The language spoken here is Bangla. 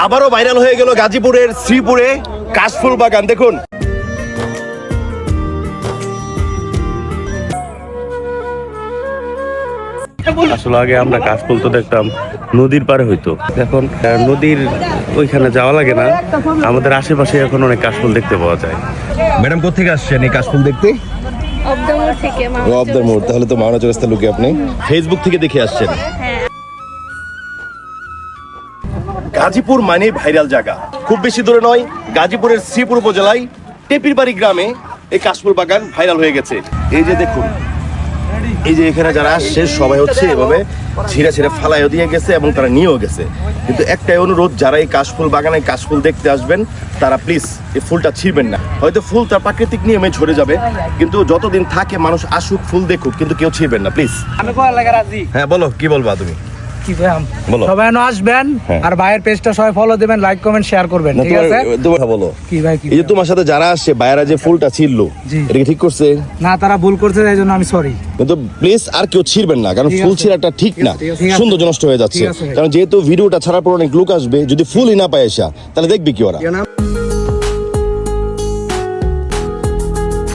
আবারও ভাইরাল হয়ে গেল গাজীপুরের শ্রীপুরে কাশফুল বাগান। দেখুন আসলে আগে আমরা কাশফুল তো দেখতাম নদীর পারে হইতো, এখন নদীর ওইখানে যাওয়া লাগে না, আমাদের আশেপাশে এখন অনেক কাশফুল দেখতে পাওয়া যায়। ম্যাডাম কোথেকে আসছেন এই কাশফুল দেখতে? অবদার মোড়। তাহলে তো মাওনা চৌরাস্তা লুকে আপনি ফেসবুক থেকে দেখে আসছেন। গাজীপুর মানে ভাইরাল জায়গা, খুব বেশি দূরে নয়, গাজীপুরের শ্রীপুর উপজেলায় টেপিরবাড়ি গ্রামে এই কাশফুল বাগান ভাইরাল হয়ে গেছে। এই যে দেখুন, এই যে এখানে যারা আসছে সবাই হচ্ছে এভাবে ছিঁড়ে ছিঁড়ে ফালাইও দিয়ে গেছে এবং তারা নিয়েও গেছে। কিন্তু একটাই অনুরোধ, যারা এই কাশফুল বাগানে কাশফুল দেখতে আসবেন তারা প্লিজ এই ফুলটা ছিঁড়বেন না। হয়তো ফুল তার প্রাকৃতিক নিয়মে ঝরে যাবে, কিন্তু যতদিন থাকে মানুষ আসুক ফুল দেখুক, কিন্তু কেউ ছিঁড়বেন না প্লিজ। হ্যাঁ বলো, কি বলবা তুমি? সবাই আসবেন আর ভাইয়ের পেজটা সবাই ফলো দিবেন, লাইক কমেন্ট শেয়ার করবেন, ঠিক আছে? বলো কি ভাই, এই যে তোমার সাথে যারা আসছে বাইরা যে ফুলটা ছিঁড়লো, এটা কি ঠিক করছে? না, তারা ভুল করছে, এই জন্য আমি সরি। কিন্তু প্লিজ আর কেউ ছিঁড়বেন না, কারণ ফুল ছিঁড়াটা ঠিক না, সৌন্দর্য নষ্ট হয়ে যাচ্ছে। কারণ যেহেতু ভিডিওটা ছাড়ার পর অনেক লোক আসবে, যদি ফুলই না পায় আসা তাহলে দেখবে কি ওরা?